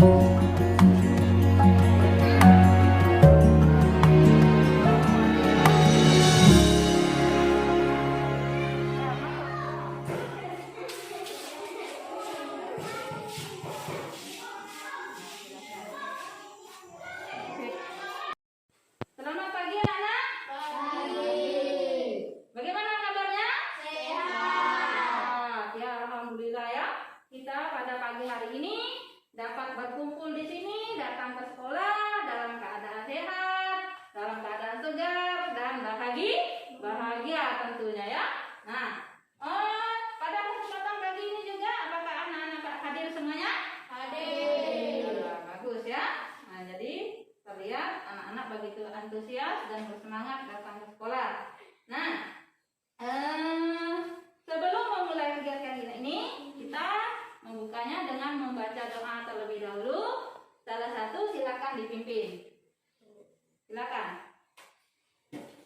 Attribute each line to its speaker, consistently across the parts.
Speaker 1: Selamat pagi anak-anak. Pagi. Bagaimana kabarnya? Sehat. Ya, alhamdulillah ya. Kita pada pagi hari ini dapat berkumpul di sini, datang ke sekolah dalam keadaan sehat, dalam keadaan segar dan bahagia tentunya ya. Nah, pada kesempatan pagi ini juga apakah anak-anak hadir semuanya? Hadir. Ya, bagus ya. Nah, jadi terlihat anak-anak begitu antusias dan bersemangat datang ke sekolah. Nah, sebelum memulai kegiatan ini, kita membukanya dengan membaca doa terlebih dahulu. Salah satu silakan dipimpin. Silakan.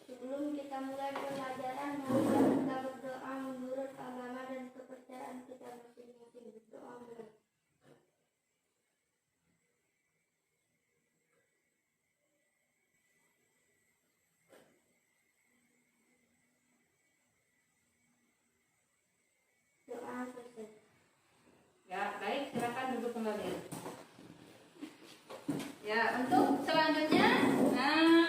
Speaker 2: Sebelum kita mulai pelajaran, marilah kita berdoa menurut agama dan kepercayaan kita masing-masing. Berdoa menurut doa selesai.
Speaker 1: Ya, baik, silakan duduk kembali. Ya, untuk selanjutnya,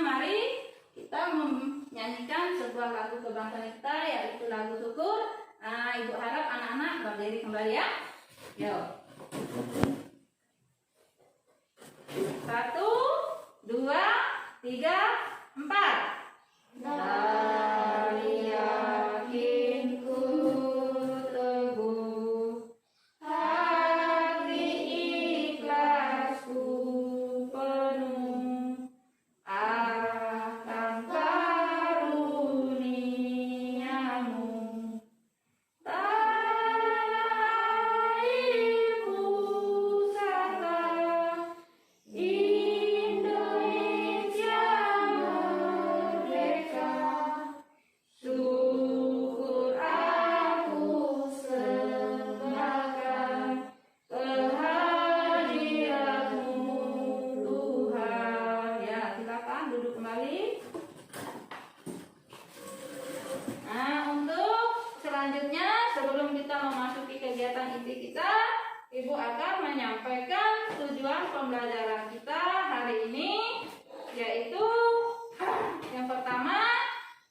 Speaker 1: mari kita menyanyikan sebuah lagu kebangsaan kita, yaitu lagu syukur. Ibu harap anak-anak berdiri kembali ya. Yuk. 1, 2, 3, 4. Dari yakinku teguh, hati ikhlasku penuh akan karuniamu. Tanah ibu pusaka Indonesia merdeka, syukur aku sembahkan kehadiratmu Tuhan. Ya, silakan duduk kembali. Nah, untuk selanjutnya sebelum kita memasuki kegiatan inti kita, Ibu akan menyampaikan tujuan pembelajaran kita hari ini, yaitu yang pertama,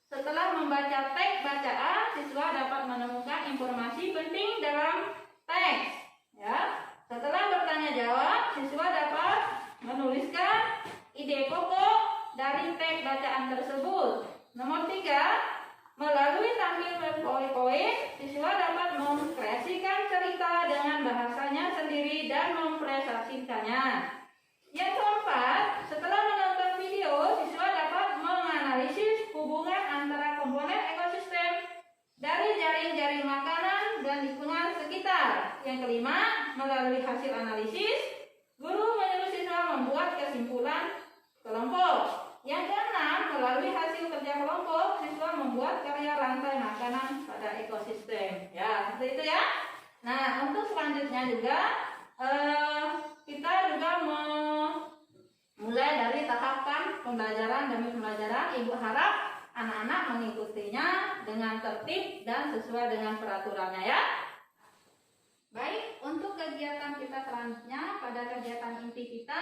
Speaker 1: setelah membaca teks bacaan, siswa dapat menemukan informasi penting dalam teks. Ya, setelah bertanya jawab, siswa dapat menuliskan ide pokok dari teks bacaan tersebut. Nomor 3, melalui tampil poin-poin, siswa dapat mengkreasikan cerita dengan bahasanya sendiri dan mempresentasikannya. Yang keempat, setelah menonton video, siswa dapat menganalisis hubungan antara komponen ekosistem dari jaring-jaring makanan dan lingkungan sekitar. Yang kelima, melalui hasil analisis, guru menyuruh siswa membuat kesimpulan kelompok. Yang keenam, melalui hasil kerja kelompok, siswa membuat karya rantai makanan pada ekosistem. Ya, seperti itu ya. Nah, untuk selanjutnya juga kita juga mulai dari tahapan pembelajaran demi pembelajaran. Ibu harap anak-anak mengikutinya dengan tertib dan sesuai dengan peraturannya ya. Baik, untuk kegiatan kita selanjutnya pada kegiatan inti kita,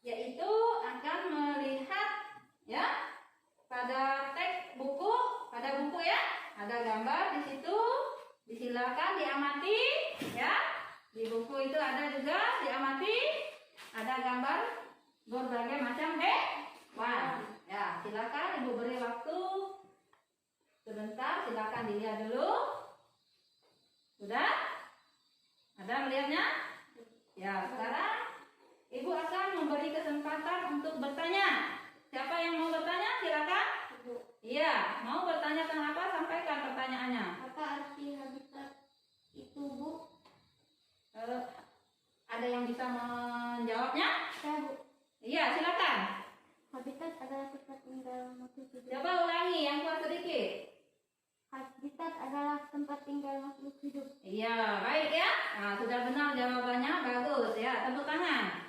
Speaker 1: yaitu akan melihat ya pada teks buku, pada buku ya, ada gambar di situ, disilakan diamati ya. Di buku itu ada juga diamati, ada gambar berbagai macam hewan. Ya, silakan Ibu beri waktu sebentar, silakan dilihat dulu. Sudah? Ada melihatnya? Ya, sekarang Ibu akan memberi kesempatan untuk bertanya. Siapa yang mau bertanya? Silakan. Iya, mau bertanya kenapa? Sampaikan pertanyaannya.
Speaker 2: Apa arti habitat itu, Bu?
Speaker 1: Ada yang bisa menjawabnya?
Speaker 2: Saya, Bu.
Speaker 1: Iya, silakan.
Speaker 2: Habitat adalah tempat tinggal makhluk hidup.
Speaker 1: Coba ulangi yang kuat sedikit.
Speaker 2: Habitat adalah tempat tinggal makhluk hidup.
Speaker 1: Iya, baik ya. Nah, sudah benar jawabannya, bagus ya. Tepuk tangan.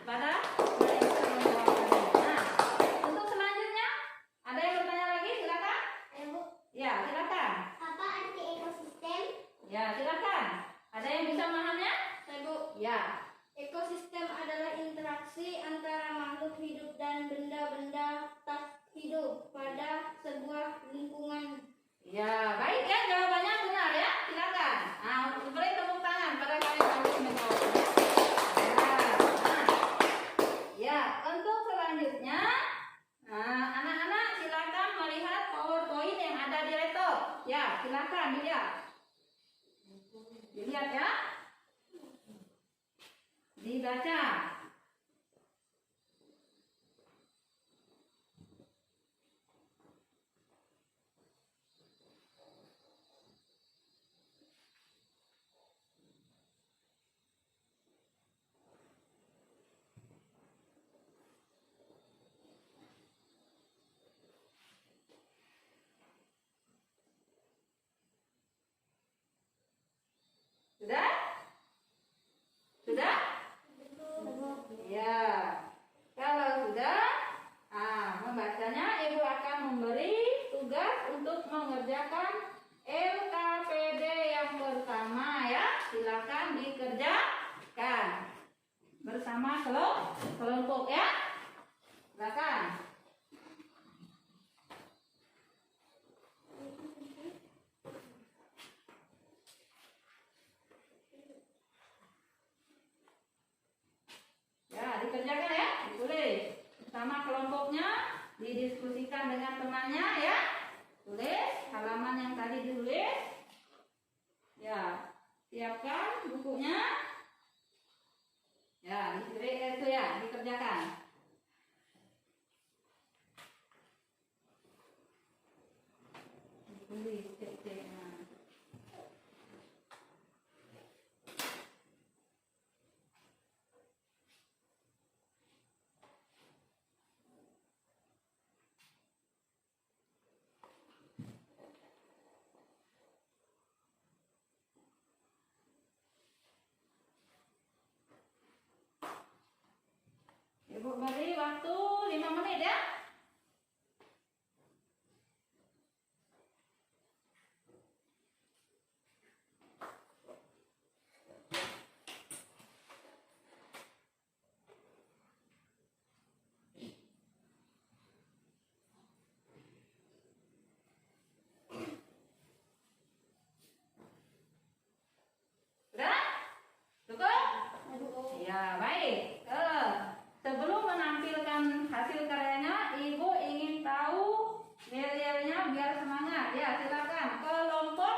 Speaker 1: kelompok ya. Silakan. Ya, dikerjakan ya, ditulis. Sama kelompoknya, didiskusikan dengan temannya ya. Tulis halaman yang tadi ditulis. Ya, siapkan bukunya. Ya, itu ya, dikerjakan. Tulis, cek. Ibu beri waktu 5 menit ya. Sudah? Cukup? Ya, baik. Sebelum menampilkan hasil karyanya, Ibu ingin tahu yel-yelnya biar semangat. Ya, silakan. Kelompok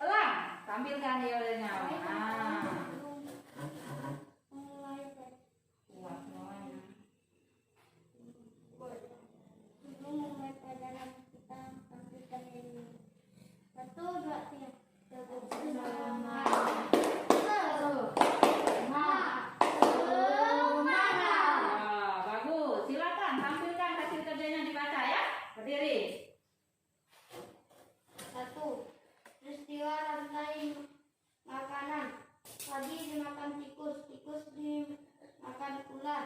Speaker 1: elang, tampilkan yel-yelnya. Nah, kuat semuanya.
Speaker 2: Sebelum mulai pelajaran kita tampilkan ini. 1, 2, 3.
Speaker 1: Wah, bagus. Silakan tampilkan hasil kerjanya dibaca ya. Berdiri.
Speaker 2: 1. Peristiwa rantai makanan. Padi dimakan tikus, tikus dimakan ular,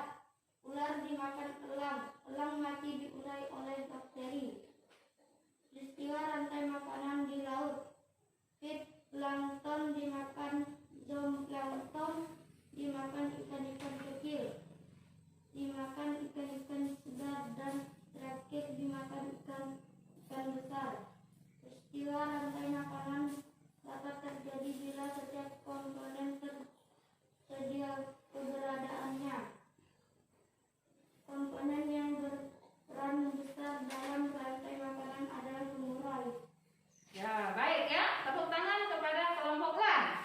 Speaker 2: ular dimakan elang, elang mati diurai oleh bakteri. Peristiwa rantai makanan di laut. Plankton dimakan zooplankton, dimakan ikan-ikan kecil, dimakan ikan-ikan segar, dan terakhir dimakan ikan besar. Peristiwa rantai makanan dapat terjadi bila setiap komponen tersedia keberadaannya. Komponen yang berperan besar dalam rantai makanan adalah pengurai.
Speaker 1: Ya, baik ya. Tepuk tangan kepada kelompok elang.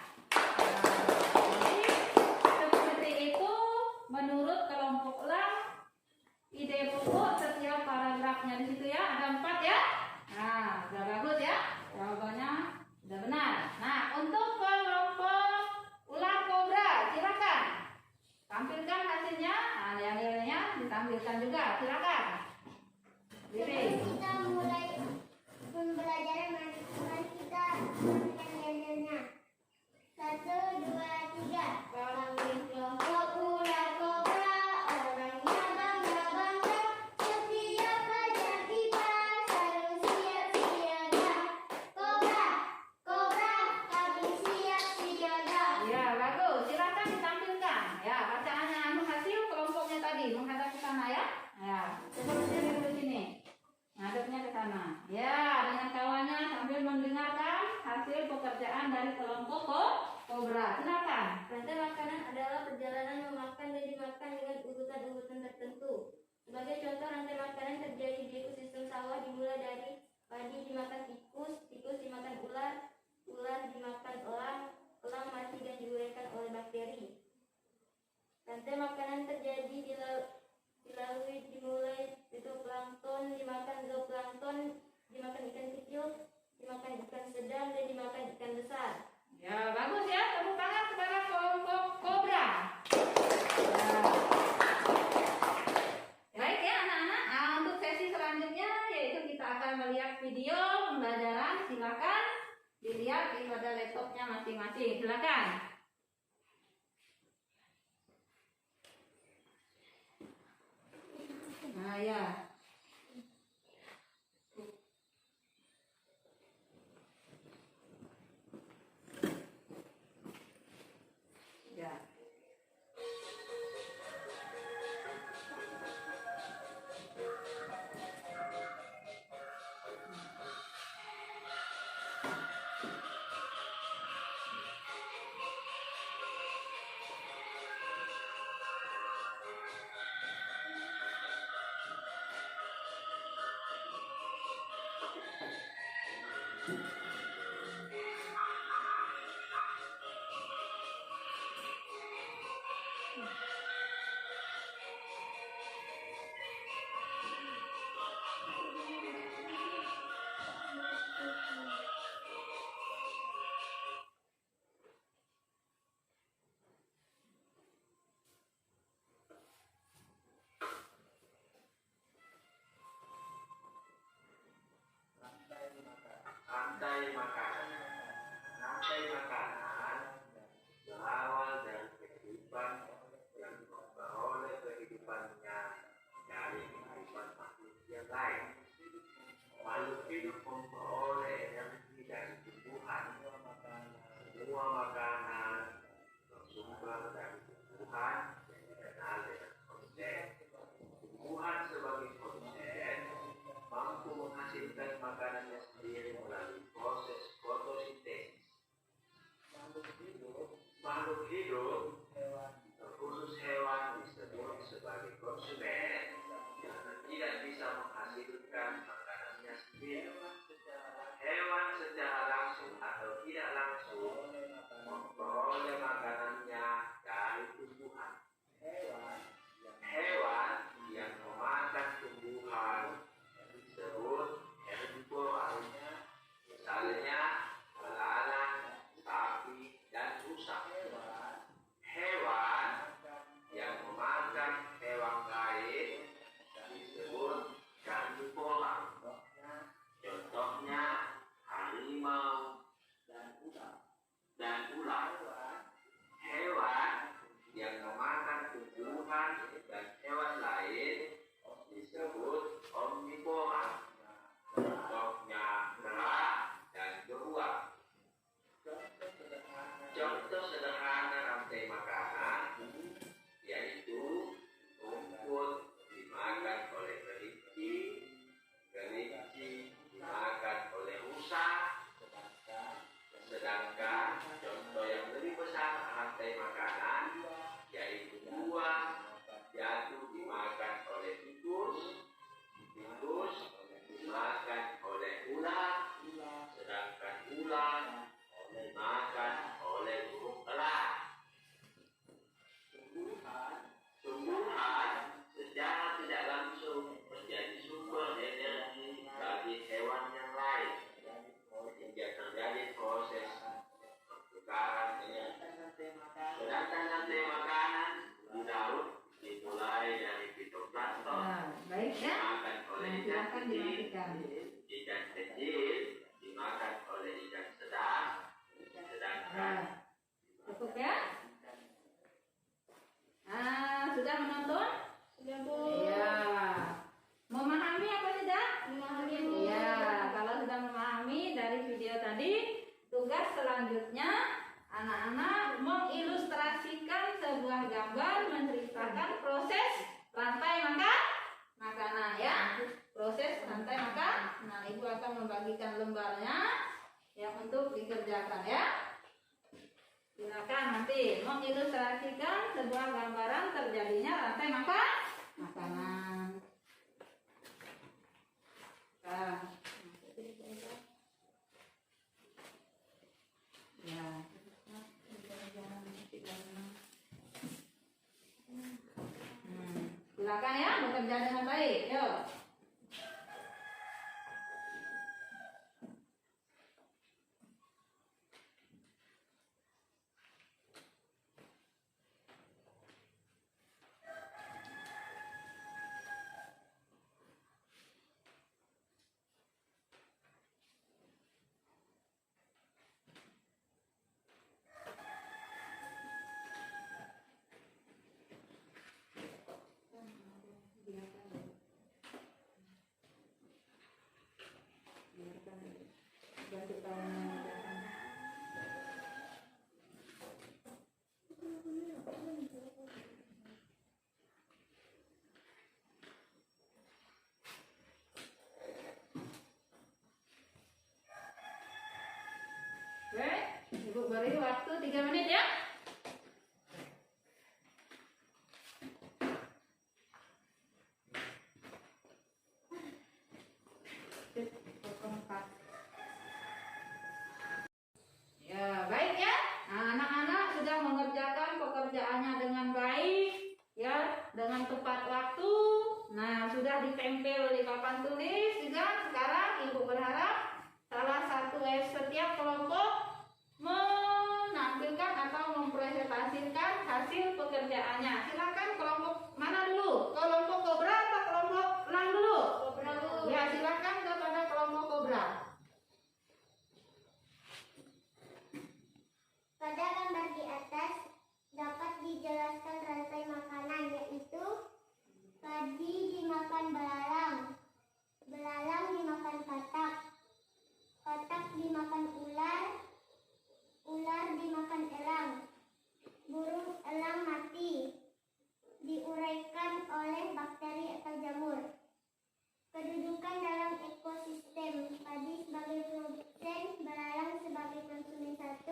Speaker 1: Jadi, seperti itu menurut kelompok elang, ide pokok setiap paragrafnya di situ ya, ada 4 ya. Nah, sudah bagus ya. Jawabannya sudah benar. Nah, untuk kelompok ular kobra, silakan tampilkan hasilnya. Nah, yang nilainya ditampilkan juga. Silakan. Diri.
Speaker 2: Sebelum kita mulai pembelajaran, mari kita tampilkan yel-yelnya. 1, 2, 3. Panggil kelompok ular kobra, orangnya bangga-bangga. Setiap pelajar kita selalu siap siaga. Kobra, kobra, kami siap siaga.
Speaker 1: Ya, bagus. Silakan ditampilkan. Ya, bacaannya hasil kelompoknya tadi menghadap ke sana ya. Ya, seperti di sini. Ngadepnya ke sana. Ya, dengan kawannya sambil mendengarkan hasil pekerjaan dari kelompok kobra. Silakan.
Speaker 2: Rantai makanan adalah perjalanan memakan dan dimakan dengan urutan-urutan tertentu. Sebagai contoh, rantai makanan terjadi di ekosistem sawah dimulai dari padi dimakan tikus, tikus dimakan ular, ular dimakan elang, elang mati dan diuraikan oleh bakteri. Rantai makanan terjadi dimulai fitoplankton dimakan zooplankton, dimakan ikan kecil, dimakan ikan sedang, dan dimakan ikan besar.
Speaker 1: Ya, bagus ya. Tepuk tangan kepada kelompok kobra. Ya. Baik ya anak-anak. Nah, untuk sesi selanjutnya yaitu kita akan melihat video pembelajaran. Silakan dilihat pada laptopnya masing-masing. Silakan. Nah, ya. Ya.
Speaker 3: Rantai makanan. Rantai makanan berawal dari kehidupan yang memperoleh kehidupannya dari kehidupan makhluk yang lain. Makhluk hidup memperoleh energi dari tumbuhan. Semua makanan bersumber dari tumbuhan yang dikenal dengan konsep. Tumbuhan sebagai konsep mampu menghasilkan makanannya sendiri melalui proses fotosintesis. Makhluk hidup, terkhusus hewan, disebut sebagai konsumen karena tidak bisa menghasilkan makanannya sendiri. Hewan secara langsung atau tidak langsung memperoleh makanannya dari tumbuhan. Hewan yang memakan tumbuhan disebut herbivora. Misalnya belalang, sapi, dan rusa. Hewan yang memakan hewan lain disebut karnivora. Contohnya harimau dan ular. Hewan yang memakan tumbuhan dan hewan lain disebut omnivora. Contohnya kera dan beruang. Contoh sederhana rantai makanan yaitu rumput dimakan oleh kelinci, kelinci dimakan oleh rusa, sedangkan contoh yang lebih besar rantai makanan yaitu buah jatuh dimakan oleh tikus, tikus dimakan oleh ular, sedangkan ular dimakan oleh burung elang. Tumbuhan secara tidak langsung menjadi sumber energi bagi hewan yang lain hingga terjadi proses pertukaran energi. Sedangkan rantai makanan di laut dimulai dari fitoplankton
Speaker 1: Baik ya.
Speaker 3: dimakan oleh ikan
Speaker 1: Silakan
Speaker 3: kecil,
Speaker 1: dimatikan.
Speaker 3: ikan kecil dimakan oleh ikan sedang, sedangkan
Speaker 1: Cukup ya? Sudah menonton?
Speaker 2: Sudah, Bu.
Speaker 1: Iya. Memahami apa tidak?
Speaker 2: Memahami, Bu.
Speaker 1: Iya, kalau sudah memahami dari video tadi, tugas selanjutnya anak-anak mengilustrasikan sebuah gambar menceritakan proses rantai makanan ya. Proses rantai makan. Nah, Ibu akan membagikan lembarnya yang untuk dikerjakan ya. Silakan nanti mengilustrasikan sebuah gambaran terjadinya rantai makanan. Ya. Silakan ya bekerja dengan baik. Yuk. Oke, Ibu beri waktu 3 menit ya. Potong 4. menempel di papan tulis juga. Sekarang Ibu berharap setiap kelompok menampilkan atau mempresentasikan hasil pekerjaannya. Silakan kelompok mana dulu? Kelompok kobra atau kelompok elang dulu?
Speaker 2: Kobra dulu.
Speaker 1: Ya, silakan kepada kelompok kobra.
Speaker 4: Pada gambar di atas dapat dijelaskan rantai makanan, yaitu padi dimakan belalang, belalang dimakan katak, katak dimakan ular, ular dimakan elang, burung elang mati diuraikan oleh bakteri atau jamur. Kedudukan dalam ekosistem: padi sebagai produsen, belalang sebagai konsumen 1,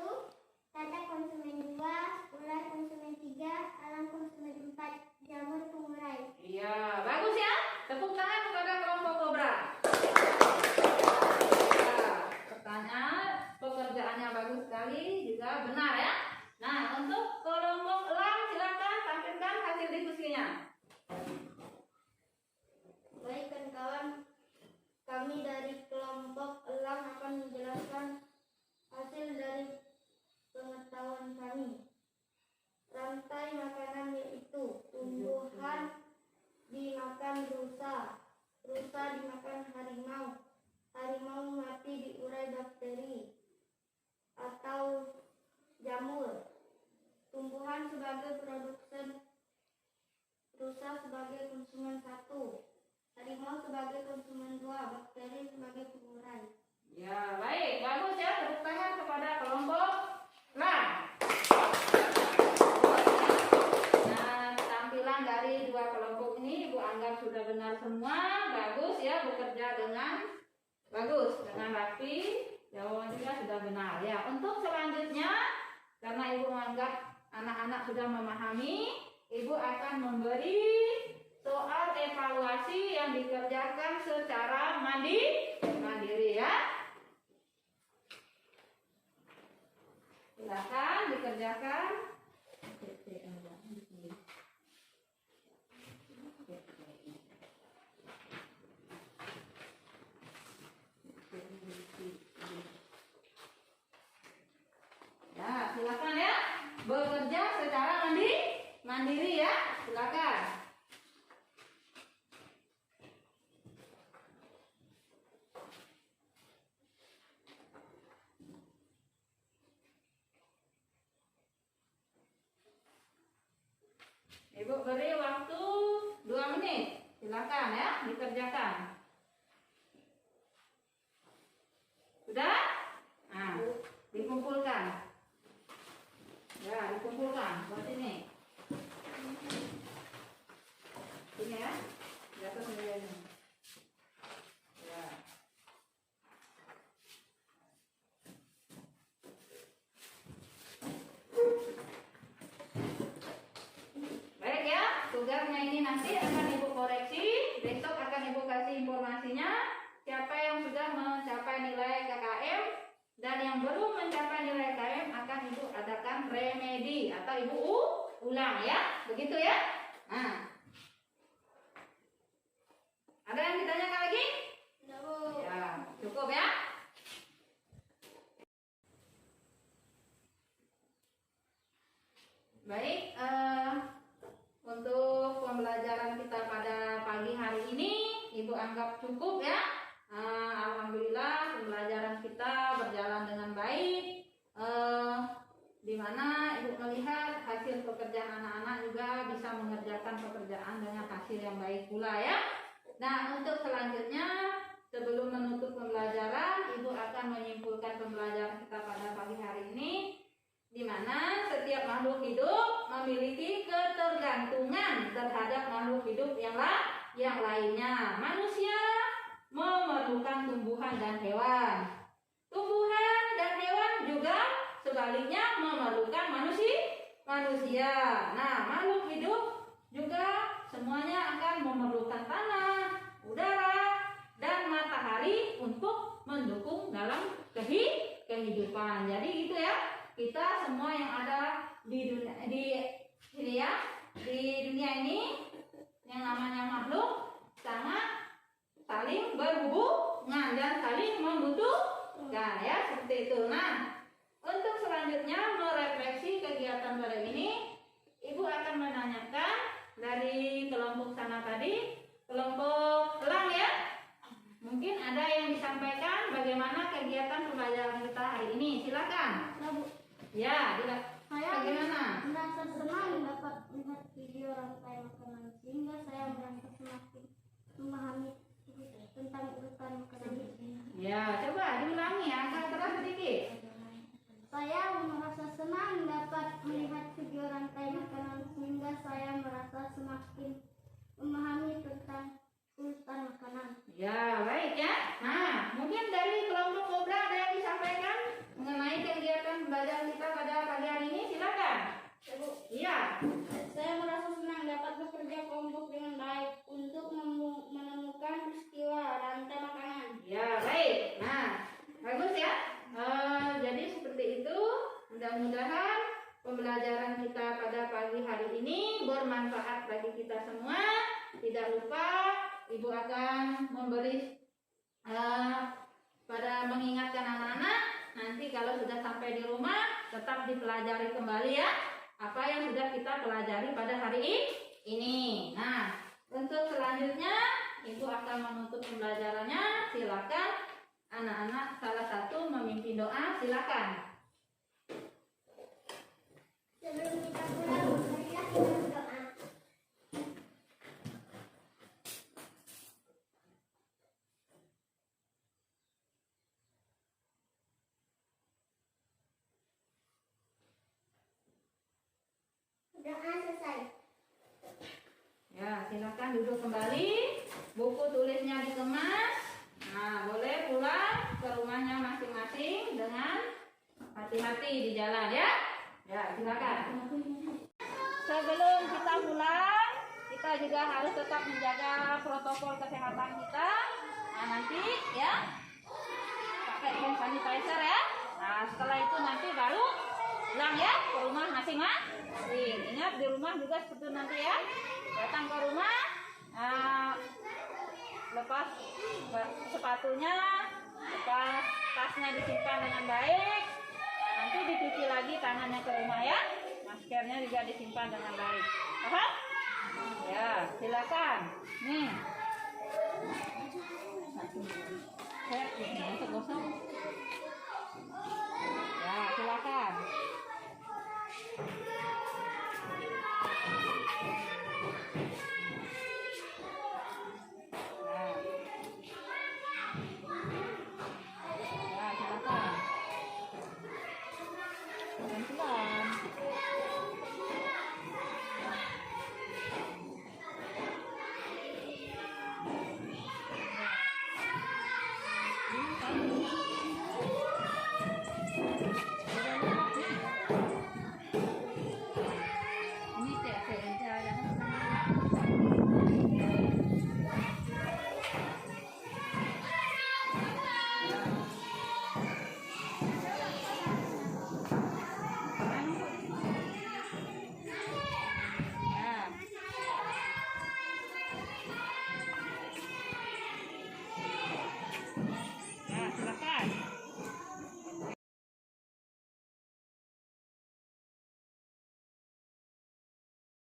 Speaker 4: katak konsumen 2, ular konsumen 3, elang konsumen 4, jamur pengurai.
Speaker 1: Iya, bagus ya. Tepuk tangan kepada kelompok kobra. Pertanyaan pekerjaannya bagus sekali, juga benar ya. Nah, untuk kelompok elang silakan tampilkan hasil diskusinya.
Speaker 2: Baik kawan-kawan, kami dari kelompok elang akan menjelaskan hasil dari pengetahuan kami. Rantai makanan yaitu tumbuhan dimakan rusa, rusa dimakan harimau, harimau mati diurai bakteri atau jamur. Tumbuhan sebagai produsen, rusa sebagai konsumen 1, harimau sebagai konsumen 2, bakteri sebagai pengurai.
Speaker 1: Ya, baik, bagus ya. Tepuk tangan kepada kelompok elang. Nah, tampilan dari dua kelompok ini Ibu anggap sudah benar semua. Bagus ya, bekerja dengan bagus, dengan rapi. Jawaban juga sudah benar ya. Untuk selanjutnya, karena Ibu menganggap anak-anak sudah memahami, Ibu akan memberi soal evaluasi yang dikerjakan secara mandiri ya. Silakan dikerjakan. Ya, silakan ya. Bekerja secara mandiri ya. Silakan. Ibu beri waktu 2 menit. Silakan ya, dikerjakan. Sudah? Nah, dikumpulkan. Ya, dikumpulkan. Buat ini. Ini ya. Di atas meja ini. Ya. Baik ya, tugasnya ini nanti akan Ibu koreksi. Besok akan Ibu kasih informasinya. Siapa yang sudah mencapai nilai KKM dan yang belum mencapai nilai KKM akan Ibu adakan remedi atau Ibu ulang ya. Begitu ya. Nah. Ada yang ditanyakan lagi?
Speaker 2: Tidak, Bu.
Speaker 1: Ya, cukup ya. Baik, untuk pembelajaran kita pada pagi hari ini Ibu anggap cukup ya. Alhamdulillah pembelajaran kita berjalan dengan baik. Di mana Ibu melihat hasil pekerjaan anak-anak juga bisa mengerjakan pekerjaan dengan hasil yang baik pula ya. Nah, untuk selanjutnya sebelum menutup pembelajaran, Ibu akan menyimpulkan pembelajaran kita pada pagi hari ini, di mana setiap makhluk hidup memiliki ketergantungan terhadap makhluk hidup yang lainnya. Manusia memerlukan tumbuhan dan hewan. Tumbuhan dan hewan juga sebaliknya memerlukan manusia. Nah, makhluk hidup juga semuanya akan memerlukan tanah, udara, dan matahari untuk mendukung dalam kehidupan. Jadi itu ya, kita semua yang ada di dunia di dunia ini yang namanya makhluk sangat suasana tadi. Kelompok elang ya. Mungkin ada yang disampaikan bagaimana kegiatan pembelajaran kita hari ini. Silakan. Ya, bagaimana?
Speaker 4: Merasa senang dapat melihat video rantai makanan sehingga saya merasa semakin memahami tentang urutan makanan ini.
Speaker 1: Ya, coba diulangi ya, agak keras sedikit.
Speaker 4: Saya merasa senang dapat melihat video rantai makanan sehingga saya merasa semakin memahami tentang urutan makanan.
Speaker 1: Ya, baik ya. Nah, mungkin dari kelompok Kobra ada yang disampaikan mengenai kegiatan pembelajaran kita pada pagi hari ini. Silakan. Iya.
Speaker 2: Saya merasa senang dapat bekerja kelompok dengan baik untuk menemukan peristiwa rantai makanan.
Speaker 1: Ya, baik. Nah, bagus ya. Jadi seperti itu. Mudah-mudahan pembelajaran kita pada pagi hari ini bermanfaat bagi kita semua. Tidak lupa Ibu akan memberi pada mengingatkan anak-anak nanti kalau sudah sampai di rumah tetap dipelajari kembali ya apa yang sudah kita pelajari pada hari ini. Nah, untuk selanjutnya Ibu akan menutup pembelajarannya. Silakan anak-anak salah satu memimpin doa. Silakan.
Speaker 4: Sebelum kita pulang, marilah kita berdoa. Doa selesai.
Speaker 1: Ya, silakan duduk kembali. Buku tulisnya dikemas. Nah, boleh pulang ke rumahnya masing-masing dengan hati-hati di jalan ya. Ya, silakan. Sebelum kita pulang, kita juga harus tetap menjaga protokol kesehatan kita. Nah, nanti ya pakai hand sanitizer ya. Nah, setelah itu nanti baru pulang ya ke rumah masing-masing. Ingat di rumah juga seperti nanti ya. Datang ke rumah, lepas sepatunya, lepas tasnya disimpan dengan baik. Nanti dicuci lagi tangannya ke rumah ya. Maskernya juga disimpan dengan baik. Paham? Ya, silakan. Nih. Saya masuk gosong.